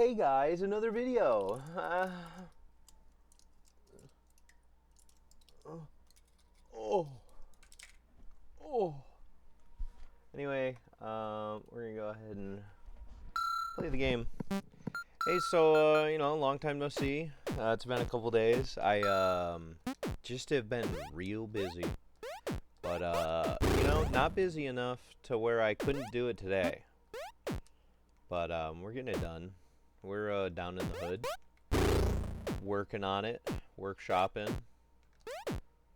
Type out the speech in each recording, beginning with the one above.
Hey guys, another video. Oh, oh. Anyway, we're gonna go ahead and play the game. Hey, so long time no see. It's been a couple days. I just have been real busy, but not busy enough to where I couldn't do it today. But we're getting it done. We're down in the hood, working on it, workshopping,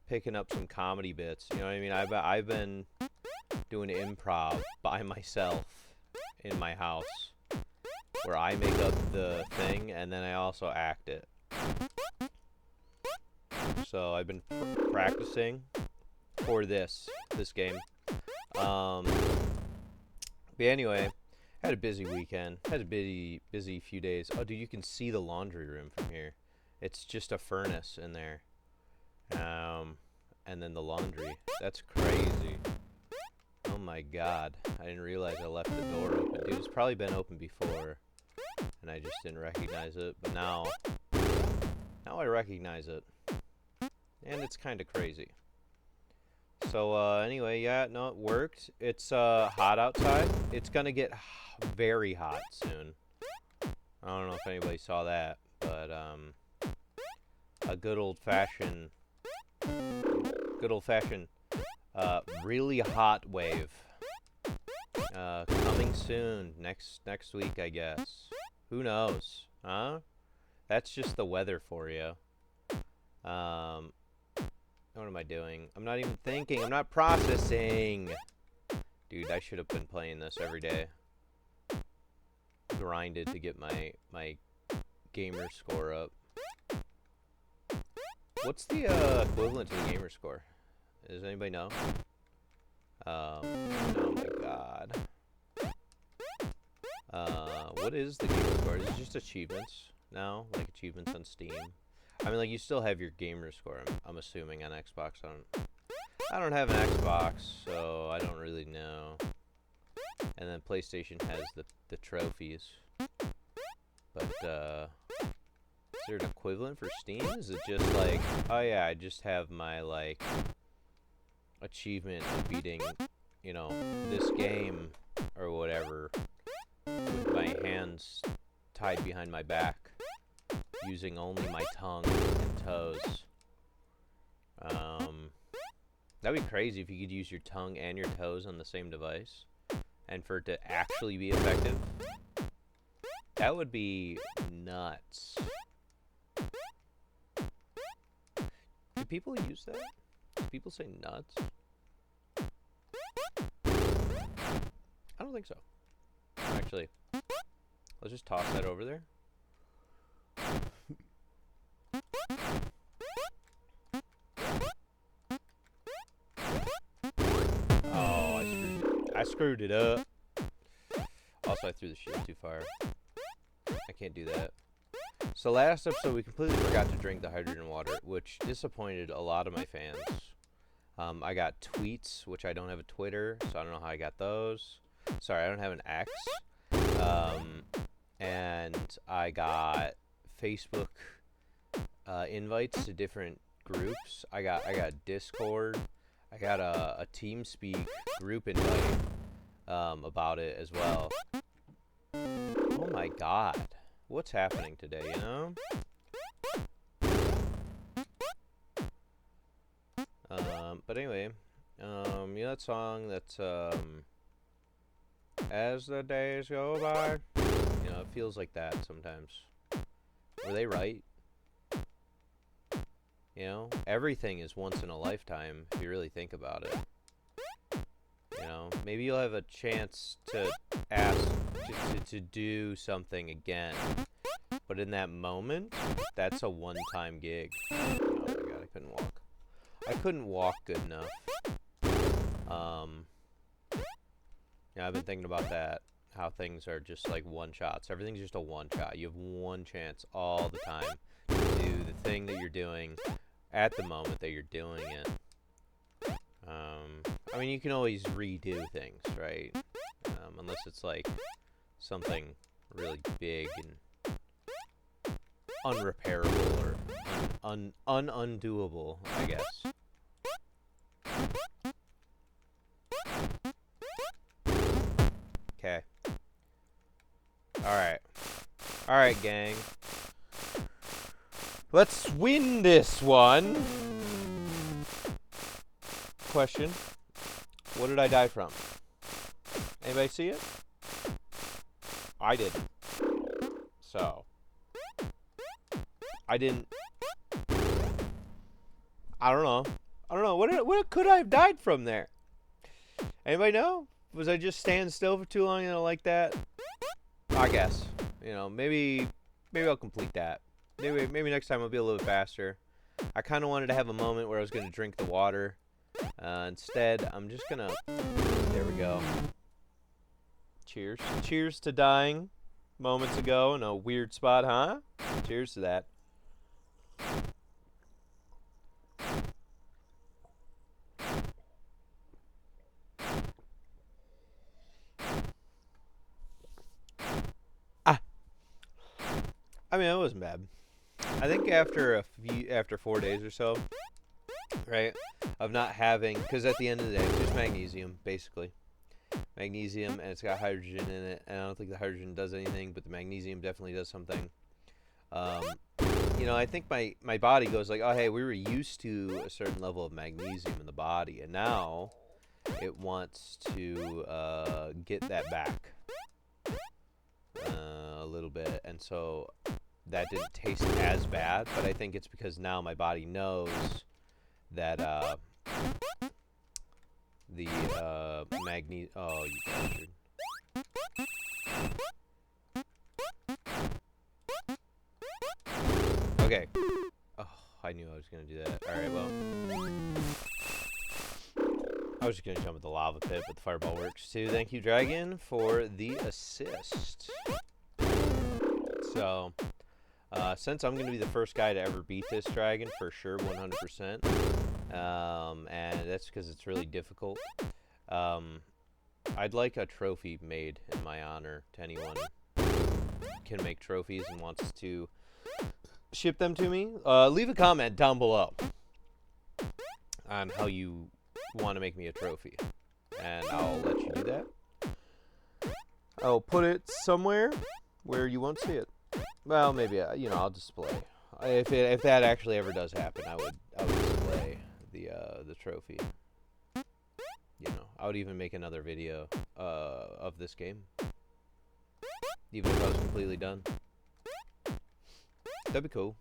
picking up some comedy bits. You know what I mean? I've been doing improv by myself in my house, where I make up the thing and then I also act it. So I've been practicing for this game. But anyway, had a busy weekend. Had a busy few days. Oh, dude, you can see the laundry room from here. It's just a furnace in there. And then the laundry. That's crazy. Oh my god. I didn't realize I left the door open. Dude, it's probably been open before, and I just didn't recognize it. But now I recognize it. And it's kind of crazy. So, anyway, yeah, no, it worked. It's, hot outside. It's gonna get very hot soon. I don't know if anybody saw that, but, a good old-fashioned, really hot wave. Coming soon. Next week, I guess. Who knows? Huh? That's just the weather for you. What am I doing? I'm not even thinking. I'm not processing. Dude, I should have been playing this every day. Grinded to get my gamer score up. What's the equivalent to the gamer score? Does anybody know? Oh my god. What is the gamer score? Is it just achievements now? Like achievements on Steam? I mean, like, you still have your gamer score, I'm assuming, on Xbox. I don't have an Xbox, so I don't really know. And then PlayStation has the trophies. But, is there an equivalent for Steam? Is it just like, oh yeah, I just have my, like, achievement of beating, this game, or whatever, with my hands tied behind my back, using only my tongue and toes. That'd be crazy if you could use your tongue and your toes on the same device, and for it to actually be effective. That would be nuts. Do people use that? Do people say nuts? I don't think so. Actually, let's just toss that over there. Oh, I screwed it up. Also, I threw the shield too far. I can't do that. So last episode, we completely forgot to drink the hydrogen water, which disappointed a lot of my fans. I got tweets, which I don't have a Twitter, so I don't know how I got those. Sorry, I don't have an X. And I got Facebook invites to different groups. I got Discord. I got a TeamSpeak group invite about it as well. Oh my god. What's happening today, But anyway, that song that's, as the days go by, it feels like that sometimes. Were they right? Everything is once in a lifetime if you really think about it. Maybe you'll have a chance to ask to do something again, but in that moment, that's a one-time gig. Oh my god, I couldn't walk. I couldn't walk good enough. I've been thinking about that. How things are just like one-shots. Everything's just a one-shot. You have one chance all the time to do the thing that you're doing at the moment that you're doing it. I mean, you can always redo things, right? Unless it's like something really big and unrepairable or undoable, I guess. Okay. Alright. Alright, gang. Let's win this one. Question. What did I die from? Anybody see it? I didn't. So. I didn't. I don't know. What could I have died from there? Anybody know? Was I just standing still for too long and like that? I guess. You know, maybe I'll complete that. Maybe next time I'll be a little bit faster. I kind of wanted to have a moment where I was going to drink the water. Instead, I'm just going to... There we go. Cheers. Cheers to dying moments ago in a weird spot, huh? Cheers to that. I mean, it wasn't bad. I think after 4 days or so, right, of not having, because at the end of the day, it's just magnesium, basically. Magnesium, and it's got hydrogen in it, and I don't think the hydrogen does anything, but the magnesium definitely does something. You know, I think my body goes like, oh, hey, we were used to a certain level of magnesium in the body, and now it wants to get that back a little bit, and so that didn't taste as bad, but I think it's because now my body knows that the magnesium. Oh, you bastard. Okay. Oh, I knew I was gonna do that. Alright, well. I was just gonna jump at the lava pit, but the fireball works too. Thank you, Dragon, for the assist. So, since I'm going to be the first guy to ever beat this dragon, for sure, 100%, and that's because it's really difficult, I'd like a trophy made in my honor to anyone who can make trophies and wants to ship them to me. Leave a comment down below on how you want to make me a trophy, and I'll let you do that. I'll put it somewhere where you won't see it. Well, maybe you know, I'll display. If that actually ever does happen, I would display the trophy. You know, I would even make another video of this game, even if I was completely done. That'd be cool.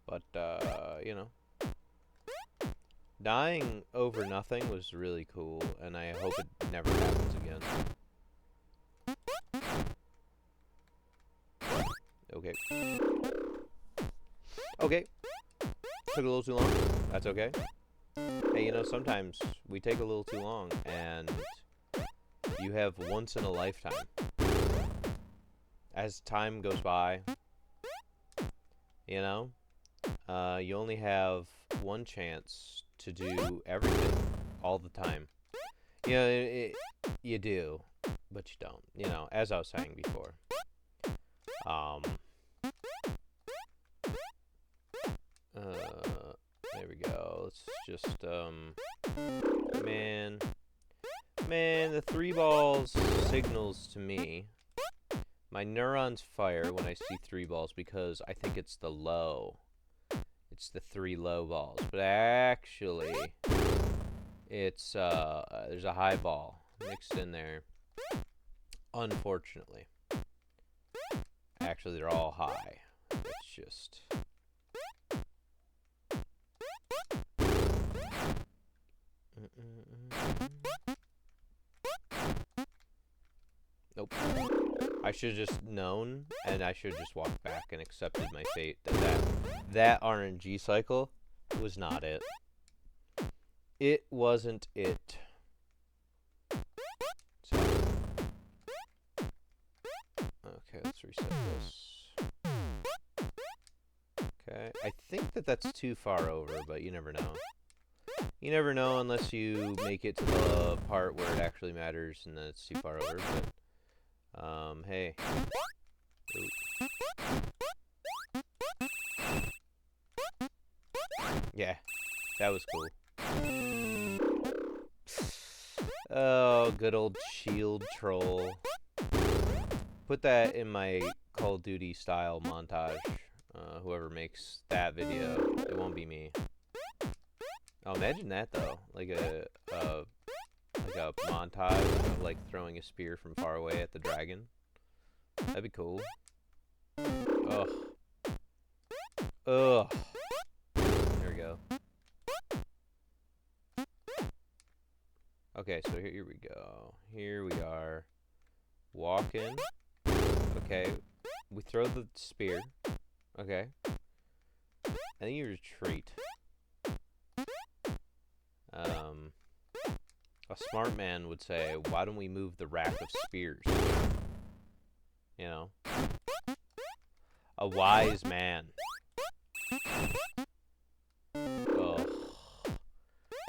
But you know, dying over nothing was really cool, and I hope it never happens again. Okay. Okay. Took a little too long. That's okay. Hey, you know, sometimes we take a little too long, and you have once in a lifetime. As time goes by, you know, you only have one chance to do everything all the time. You know, you do, but you don't. You know, as I was saying before. There we go. Let's just, man, the 3 balls signals to me. My neurons fire when I see 3 balls because I think it's the low. It's the 3 low balls, but actually, it's, there's a high ball mixed in there, unfortunately. Actually, they're all high. It's just... Nope. I should have just known, and I should have just walked back and accepted my fate that RNG cycle was not it. It wasn't it. So. Okay, let's reset this. Okay, I think that's too far over, but you never know. You never know unless you make it to the part where it actually matters, and then it's too far over. Hey. Ooh. Yeah, that was cool. Oh, good old shield troll. Put that in my Call of Duty style montage. Whoever makes that video, it won't be me. Oh, imagine that though, like a montage of like throwing a spear from far away at the dragon. That'd be cool. Ugh. Ugh. There we go. Okay, so here we go. Here we are. Walking. Okay. We throw the spear. Okay. And then you retreat. A smart man would say, why don't we move the rack of spears? You know? A wise man. Ugh.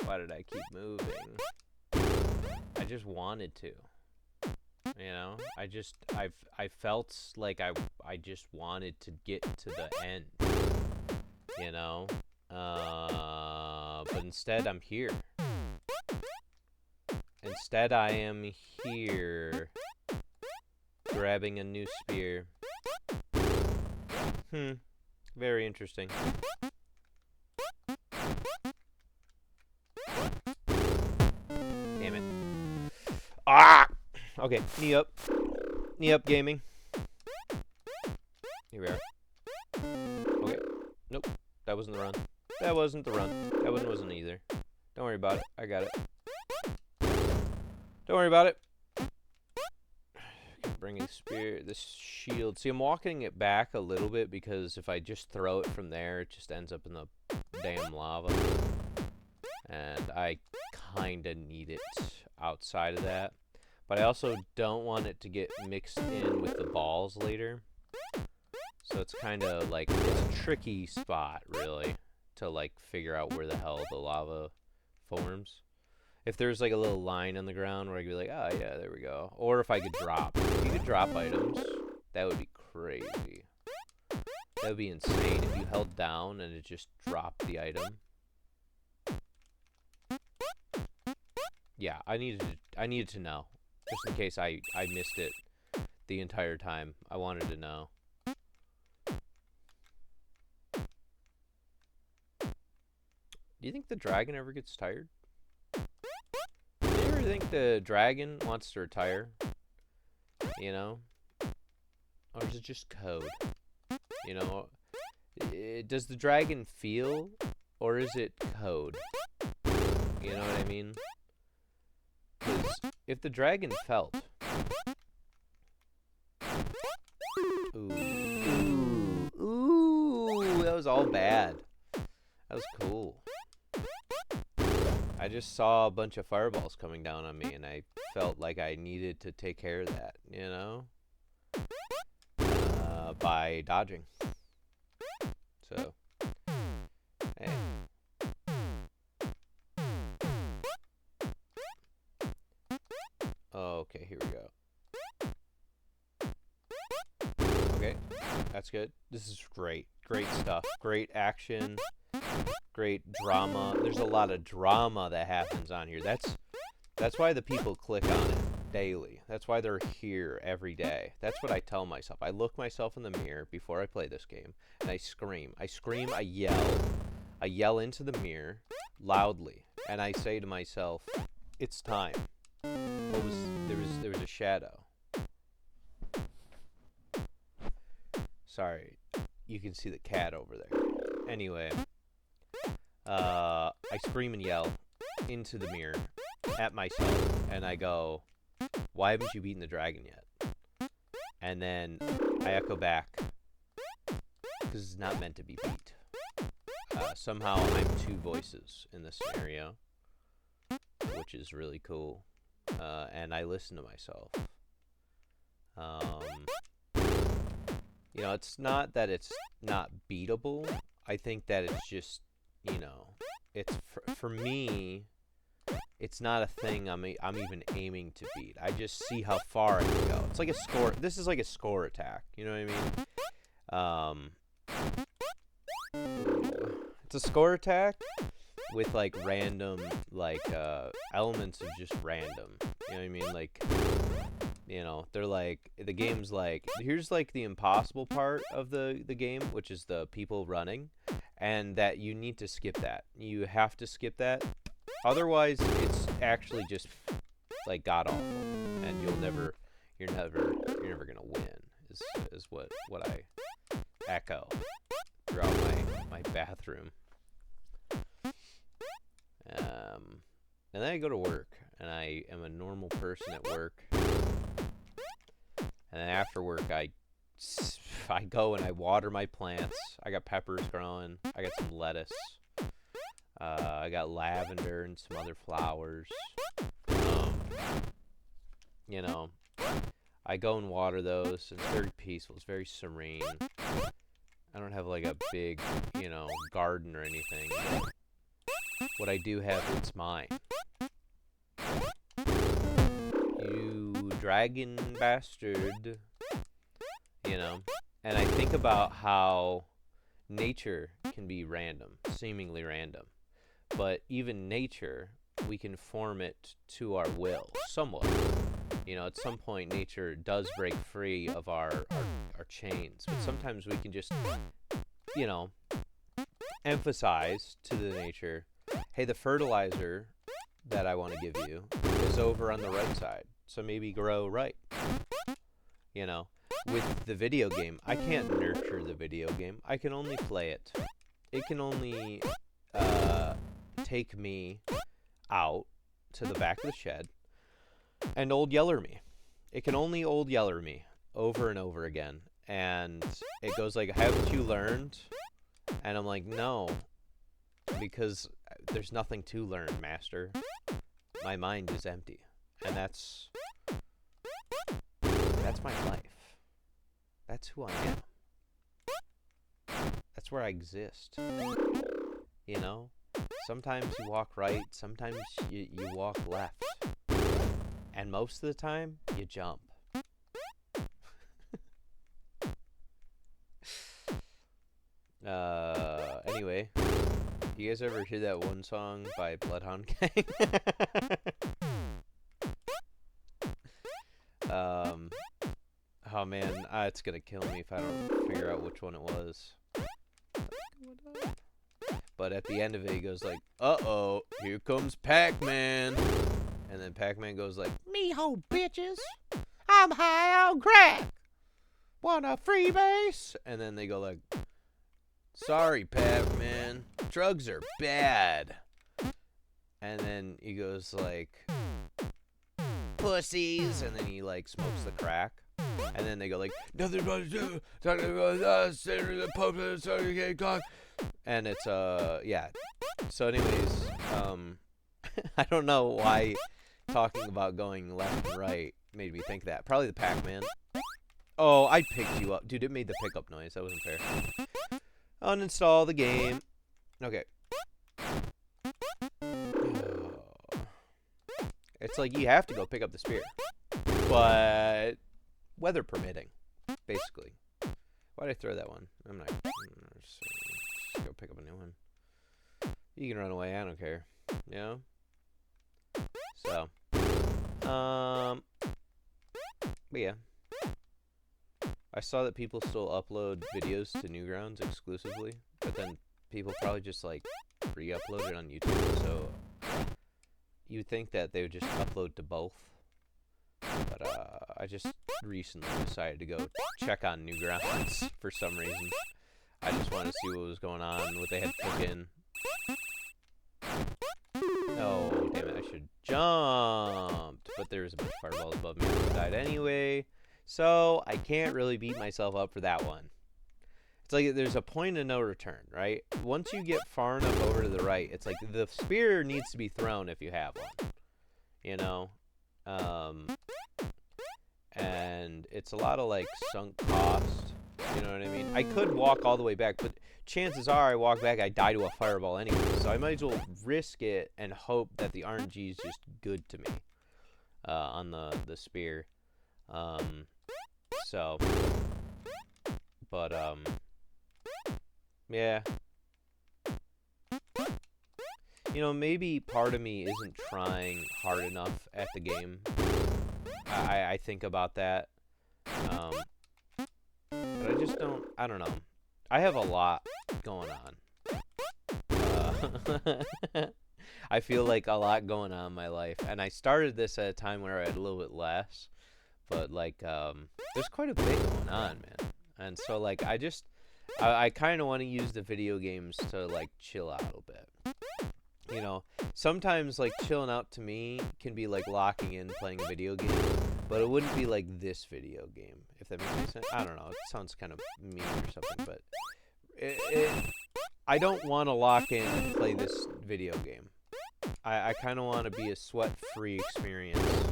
Why did I keep moving? I just wanted to. You know? I felt like I just wanted to get to the end. You know? But instead I'm here. Instead I am here. Grabbing a new spear. Very interesting. Damn it. Ah! Okay, knee up. Knee up gaming. Here we are. Okay. Nope. That wasn't the run. That wasn't the run. That one wasn't either. Don't worry about it. I got it. Don't worry about it. Bringing spear, this shield. See, I'm walking it back a little bit because if I just throw it from there, it just ends up in the damn lava. And I kind of need it outside of that. But I also don't want it to get mixed in with the balls later. So it's kind of like, it's a tricky spot, really, to like figure out where the hell the lava forms. If there's like a little line on the ground where I could be like, oh yeah, there we go. Or if I could drop. If you could drop items, that would be crazy. That would be insane if you held down and it just dropped the item. Yeah, I needed to know. Just in case I missed it the entire time. I wanted to know. Do you think the dragon ever gets tired? Do you ever think the dragon wants to retire? You know? Or is it just code? You know? Does the dragon feel? Or is it code? You know what I mean? Because if the dragon felt... Ooh, that was all bad. That was cool. I just saw a bunch of fireballs coming down on me, and I felt like I needed to take care of that, you know? By dodging. So, hey. Okay, here we go. Okay, that's good. This is great. Great stuff. Great action. Great drama. There's a lot of drama that happens on here. That's why the people click on it daily. That's why they're here every day. That's what I tell myself. I look myself in the mirror before I play this game, and I scream. I scream, I yell. I yell into the mirror loudly, and I say to myself, it's time. There was a shadow. Sorry. You can see the cat over there. Anyway, I scream and yell into the mirror at myself, and I go, why haven't you beaten the dragon yet? And then I echo back, because it's not meant to be beat. Somehow I'm two voices in this scenario, which is really cool. And I listen to myself. You know, it's not that it's not beatable. I think that it's just, you know, it's for me, it's not a thing I'm even aiming to beat. I just see how far I can go. It's like a score. This is like a score attack. You know what I mean? It's a score attack with like random elements of just random. You know what I mean? Like, you know, they're like, the game's like, here's like the impossible part of the game, which is the people running, and that you need to skip that. You have to skip that. Otherwise, it's actually just like god awful, and you're never gonna win. Is what I echo throughout my bathroom. And then I go to work, and I am a normal person at work. And then after work, I go and I water my plants. I got peppers growing. I got some lettuce. I got lavender and some other flowers. You know, I go and water those. And it's very peaceful. It's very serene. I don't have like a big, you know, garden or anything. What I do have, it's mine. You dragon bastard. You know, and I think about how nature can be random, seemingly random. But even nature, we can form it to our will, somewhat. You know, at some point, nature does break free of our chains. But sometimes we can just, you know, emphasize to the nature, hey, the fertilizer that I want to give you is over on the right side. So maybe grow right. You know, with the video game, I can't nurture the video game. I can only play it. It can only take me out to the back of the shed and old yeller me. It can only old yeller me over and over again. And it goes like, haven't you learned? And I'm like, no, because there's nothing to learn, master. My mind is empty. And that's my life. That's who I am. That's where I exist. You know? Sometimes you walk right, sometimes you walk left. And most of the time, you jump. Anyway, you guys ever hear that one song by Bloodhound Gang? Oh man, it's gonna kill me if I don't figure out which one it was. But at the end of it, he goes like, uh-oh, here comes Pac-Man. And then Pac-Man goes like, me-ho, bitches. I'm high on crack. Want a freebase? And then they go like, sorry, Pac-Man. Drugs are bad. And then he goes like, pussies. And then he like smokes the crack. And then they go like, nothing but and it's yeah. So anyways, I don't know why talking about going left and right made me think that. Probably the Pac-Man. Oh, I picked you up. Dude, it made the pickup noise. That wasn't fair. Uninstall the game. Okay. It's like you have to go pick up the spear. But weather permitting, basically. Why'd I throw that one? I'm not. Just go pick up a new one. You can run away. I don't care. You know. So. But yeah. I saw that people still upload videos to Newgrounds exclusively, but then people probably just like re-upload it on YouTube. So you'd think that they would just upload to both. But I just recently decided to go check on Newgrounds for some reason. I just wanted to see what was going on, what they had put in. Oh, damn it, I should jumped. But there was a bunch of fireballs above me and I died anyway. So I can't really beat myself up for that one. It's like there's a point of no return, right? Once you get far enough over to the right, it's like the spear needs to be thrown if you have one. You know? And it's a lot of like sunk cost You know what I mean? I could walk all the way back, but chances are I walk back, I die to a fireball anyway. So I might as well risk it and hope that the RNG is just good to me on the spear. So, but yeah. You know, maybe part of me isn't trying hard enough at the game. I think about that. But I just don't, I don't know. I have a lot going on. I feel like a lot going on in my life. And I started this at a time where I had a little bit less. But, like, there's quite a bit going on, man. And so, like, I kind of want to use the video games to, like, chill out a little bit. You know, sometimes, like, chilling out to me can be, like, locking in playing a video game. But it wouldn't be like this video game, if that makes any sense. I don't know. It sounds kind of mean or something, but I don't want to lock in and play this video game. I kind of want to be a sweat-free experience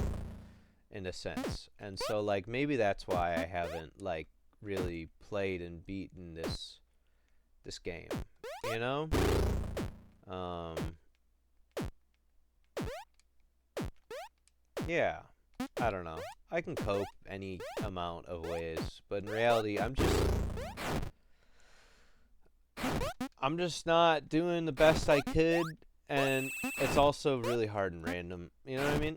in a sense. And so, like, maybe that's why I haven't, like, really played and beaten this game, you know? Yeah. I don't know. I can cope any amount of ways, but in reality, I'm just not doing the best I could, and it's also really hard and random. You know what I mean?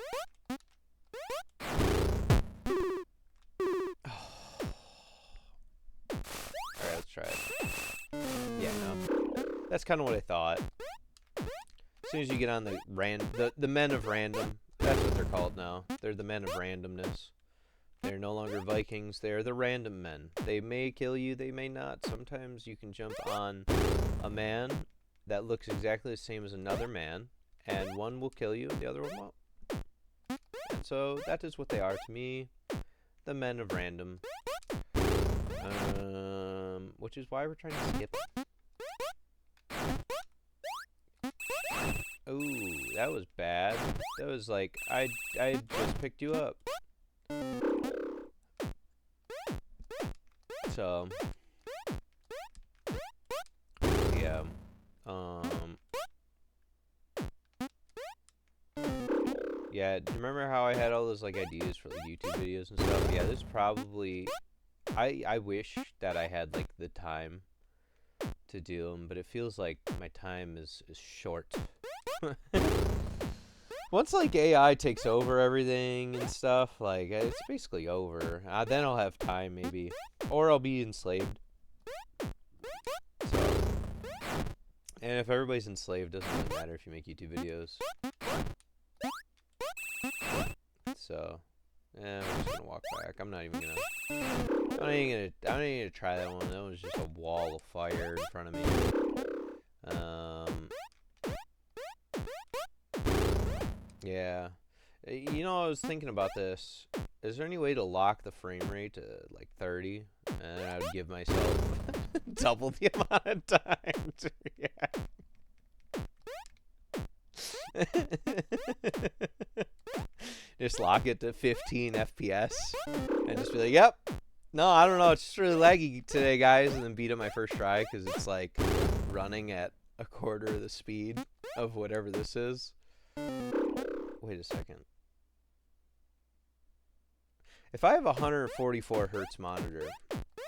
Alright, let's try it. Yeah, no. That's kind of what I thought. As soon as you get on the men of random, that's what they're called now. They're the men of randomness. They're no longer Vikings. They're the random men. They may kill you, they may not. Sometimes you can jump on a man that looks exactly the same as another man, and one will kill you and the other one won't. And so that is what they are to me. The men of random. Which is why we're trying to skip it. Ooh, that was bad. That was like, I just picked you up. So, yeah. Yeah, do you remember how I had all those, like, ideas for, like, YouTube videos and stuff? Yeah, this probably, I wish that I had, like, the time to do them, but it feels like my time is short. Once, like, AI takes over everything and stuff, like, it's basically over. Then I'll have time, maybe. Or I'll be enslaved. So. And if everybody's enslaved, it doesn't really matter if you make YouTube videos. So. Yeah, I'm just gonna walk back. I'm not even gonna try that one. That was just a wall of fire in front of me. Yeah. You know, I was thinking about this. Is there any way to lock the frame rate to, like, 30? And I would give myself double the amount of time to react. Just lock it to 15 FPS. And just be like, yep. No, I don't know. It's just really laggy today, guys. And then beat it my first try because it's, like, running at a quarter of the speed of whatever this is. Wait a second. If I have a 144 hertz monitor,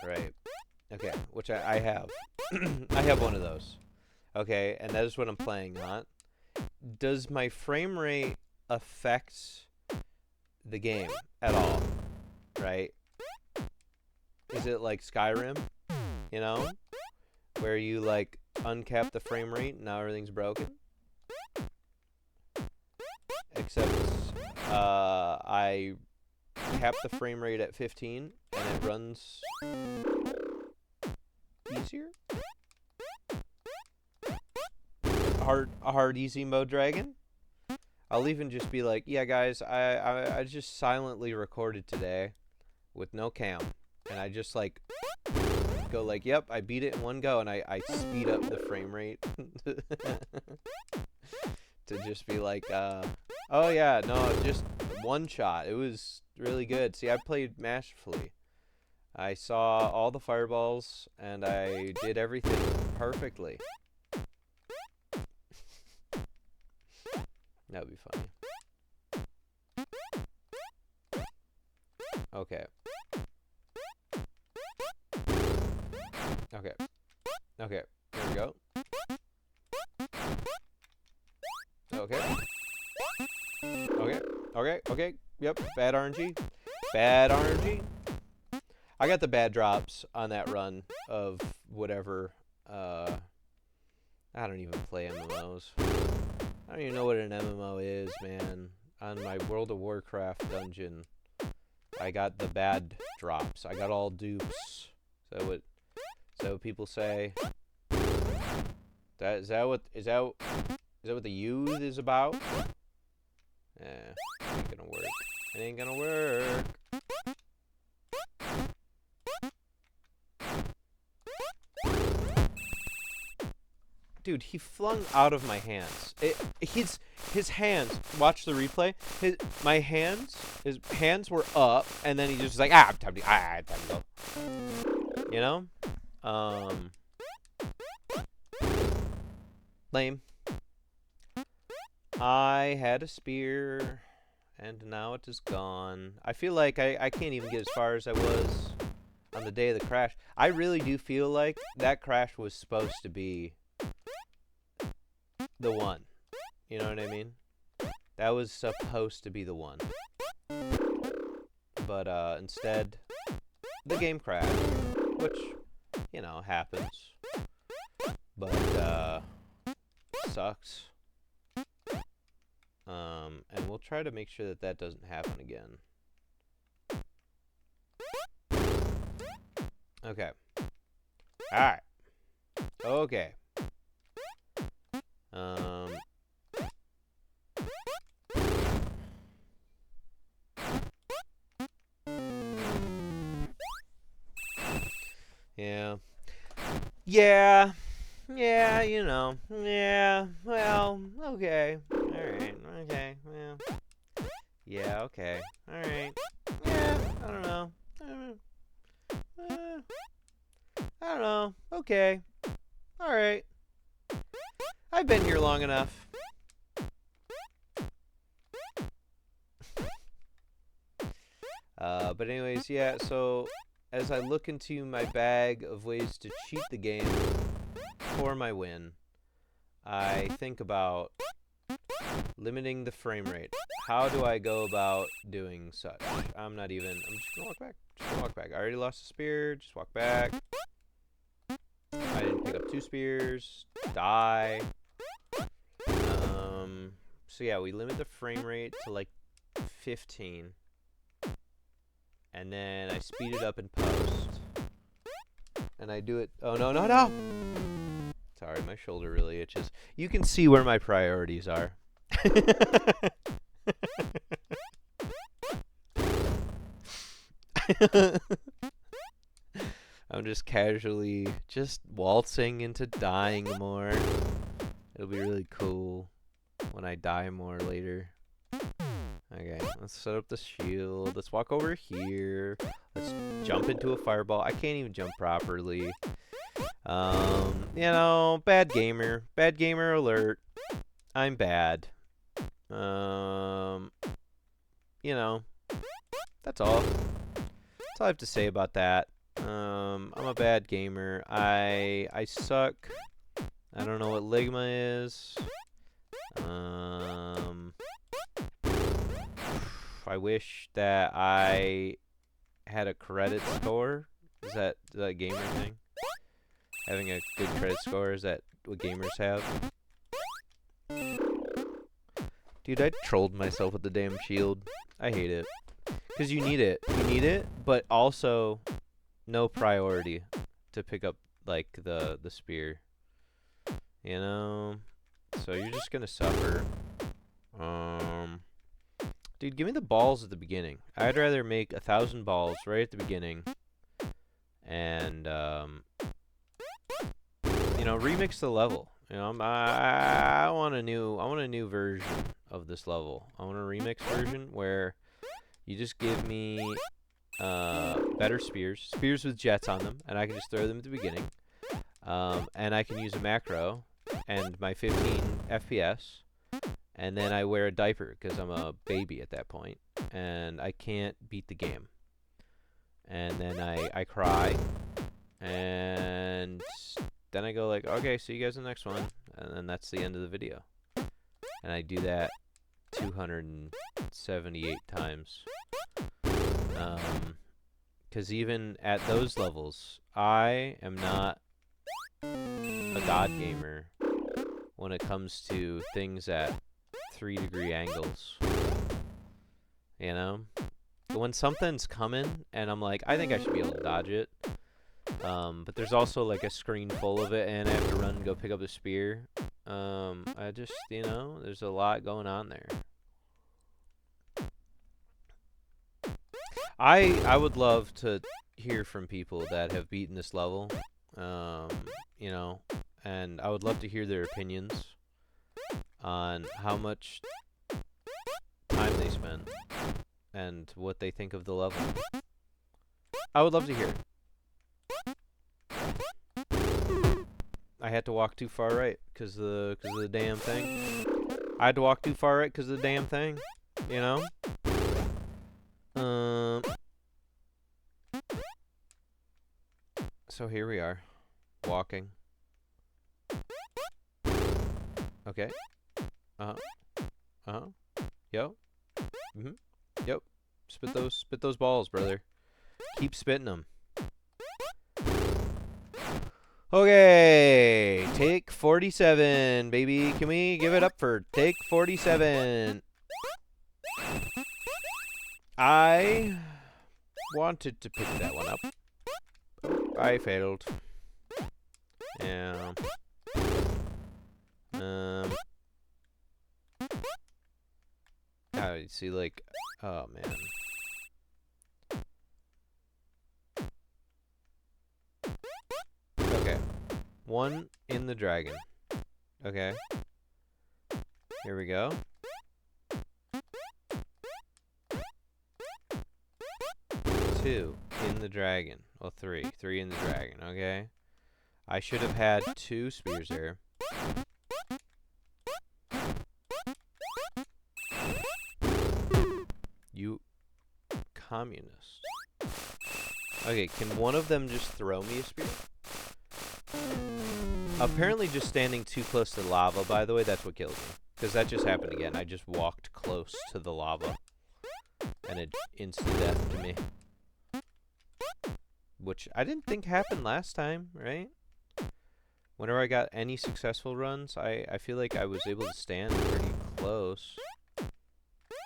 right? Okay, which I have. I have one of those. Okay, and that is what I'm playing on. Does my frame rate affect the game at all? Right? Is it like Skyrim? You know? Where you, like, uncap the frame rate and now everything's broken? Except I cap the frame rate at 15 and it runs easier. Hard easy mode dragon. I'll even just be like, yeah guys, I just silently recorded today with no cam, and I just, like, go like, yep, I beat it in one go, and I speed up the frame rate to just be like, oh yeah, no, just one shot. It was really good. See, I played masterfully. I saw all the fireballs, and I did everything perfectly. That would be funny. Okay. Okay. Okay. Here we go. Okay. Okay. Okay. Okay. Yep. Bad RNG. Bad RNG. I got the bad drops on that run of whatever. I don't even play MMOs. I don't even know what an MMO is, man. On my World of Warcraft dungeon, I got the bad drops. I got all dupes. Is that what people say? Is that what the youth is about? Ain't gonna work. It ain't gonna work. Dude, he flung out of my hands. His hands. Watch the replay. His hands were up, and then he just was like, time to go. You know, lame. I had a spear, and now it is gone. I feel like I can't even get as far as I was on the day of the crash. I really do feel like that crash was supposed to be the one. You know what I mean? That was supposed to be the one. But instead, the game crashed, which, you know, happens. But sucks. And we'll try to make sure that that doesn't happen again. Okay. Alright. Okay. Yeah. Yeah. Yeah, you know. Yeah. Well, okay. Alright. Okay. Well. Yeah, okay. Alright. Yeah, I don't know. I don't know. Okay. Alright. I've been here long enough. But anyways, yeah, so as I look into my bag of ways to cheat the game for my win, I think about limiting the frame rate. How do I go about doing such? I'm just gonna walk back. I already lost a spear, just walk back. I didn't pick up 2 spears. Die. So yeah, we limit the frame rate to like 15. And then I speed it up in post. And I do it. Oh, no, no, no! Sorry, my shoulder really itches. You can see where my priorities are. I'm just casually just waltzing into dying more. It'll be really cool when I die more later. Okay, let's set up the shield. Let's walk over here. Let's jump into a fireball. I can't even jump properly. You know, bad gamer. Bad gamer alert. I'm bad. You know, that's all. That's all I have to say about that. I'm a bad gamer. I suck. I don't know what Ligma is. I wish that I had a credit score. Is that a gamer thing? Having a good credit score, is that what gamers have? Dude, I trolled myself with the damn shield. I hate it. Because you need it. You need it, but also no priority to pick up, like, the spear. You know? So you're just gonna suffer. Dude, give me the balls at the beginning. I'd rather make 1,000 balls right at the beginning. And, you know, remix the level. You know, I want a new version of this level. I want a remix version where you just give me better spears with jets on them, and I can just throw them at the beginning. And I can use a macro and my 15 FPS, and then I wear a diaper because I'm a baby at that point, and I can't beat the game. And then I cry, and then I go like, okay, see you guys in the next one, and then that's the end of the video. And I do that 278 times. Because even at those levels, I am not a god gamer when it comes to things at 3-degree angles. You know? When something's coming and I'm like, I think I should be able to dodge it. But there's also like a screen full of it and I have to run and go pick up the spear. I just, you know, there's a lot going on there. I would love to hear from people that have beaten this level, you know, and I would love to hear their opinions on how much time they spent and what they think of the level. I would love to hear it. I had to walk too far right because of the damn thing. I had to walk too far right because of the damn thing, you know? So here we are, walking. Okay. Yo. Yep. Spit those balls, brother. Keep spitting them. Okay, take 47, baby. Can we give it up for take 47? I wanted to pick that one up. I failed. Yeah. I see, like, oh man. Okay. One in the dragon. Okay. Here we go. Two in the dragon. Well, three. Three in the dragon, okay? I should have had 2 spears there. You communist. Okay, can one of them just throw me a spear? Apparently just standing too close to lava, by the way, that's what killed me. Because that just happened again. I just walked close to the lava. And it insta-deathed me. Which I didn't think happened last time, right? Whenever I got any successful runs, I feel like I was able to stand pretty close.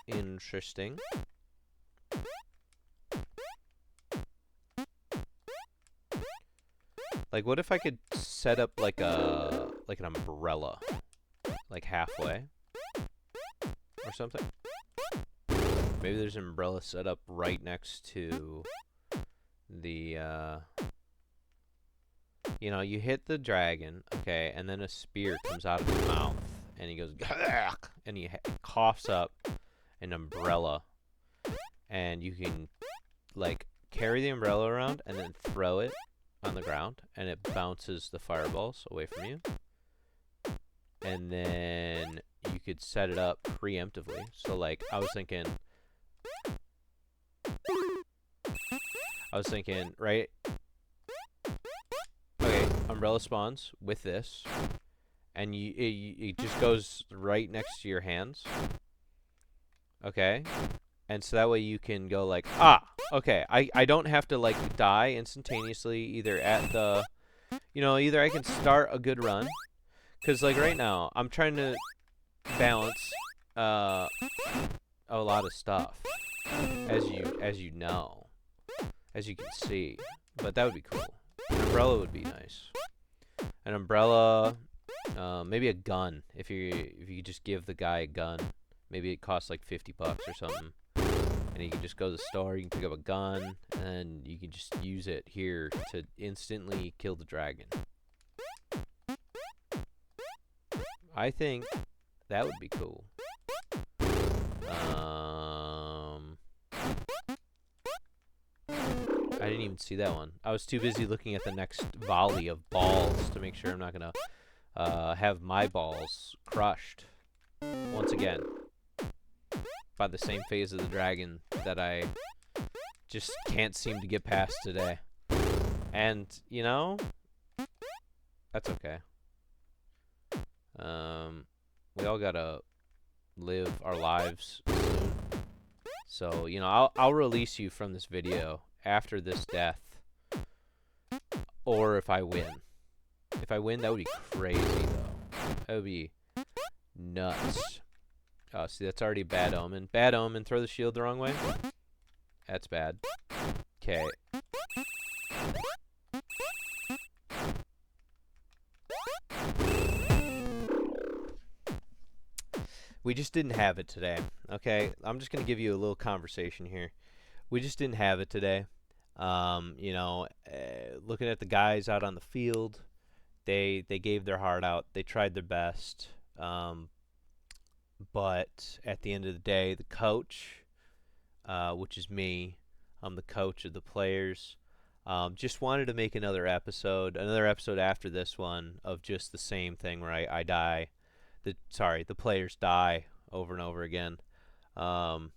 Interesting. Like, what if I could set up like an umbrella, like halfway, or something? Maybe there's an umbrella set up right next to the, you know, you hit the dragon, okay, and then a spear comes out of his mouth, and he goes, and he coughs up an umbrella, and you can, like, carry the umbrella around and then throw it on the ground, and it bounces the fireballs away from you. And then you could set it up preemptively. So, like, I was thinking, right? Okay, umbrella spawns with this, and it just goes right next to your hands. Okay, and so that way you can go like, okay, I don't have to like die instantaneously either at the, you know, either I can start a good run, because like right now I'm trying to balance a lot of stuff, as you know, as you can see, but that would be cool. An umbrella would be nice. An umbrella, maybe a gun. If you just give the guy a gun, maybe it costs like $50 or something, and you can just go to the store. You can pick up a gun, and you can just use it here to instantly kill the dragon. I think that would be cool. I didn't even see that one. I was too busy looking at the next volley of balls to make sure I'm not going to have my balls crushed once again by the same phase of the dragon that I just can't seem to get past today. And, you know, that's okay. We all gotta live our lives soon. So, you know, I'll release you from this video after this death. Or if I win. If I win, that would be crazy, though. That would be nuts. Oh, see, that's already a bad omen. Bad omen. Throw the shield the wrong way. That's bad. Okay. We just didn't have it today. Okay, I'm just gonna give you a little conversation here. We just didn't have it today. You know, looking at the guys out on the field, they gave their heart out. They tried their best. But at the end of the day, the coach, which is me, I'm the coach of the players, just wanted to make another episode after this one of just the same thing where I die. The players die over and over again. The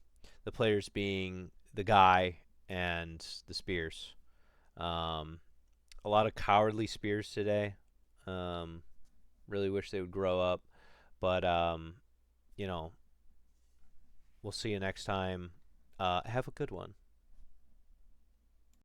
players being the guy and the spears. A lot of cowardly spears today. Really wish they would grow up. But, you know, we'll see you next time. Have a good one.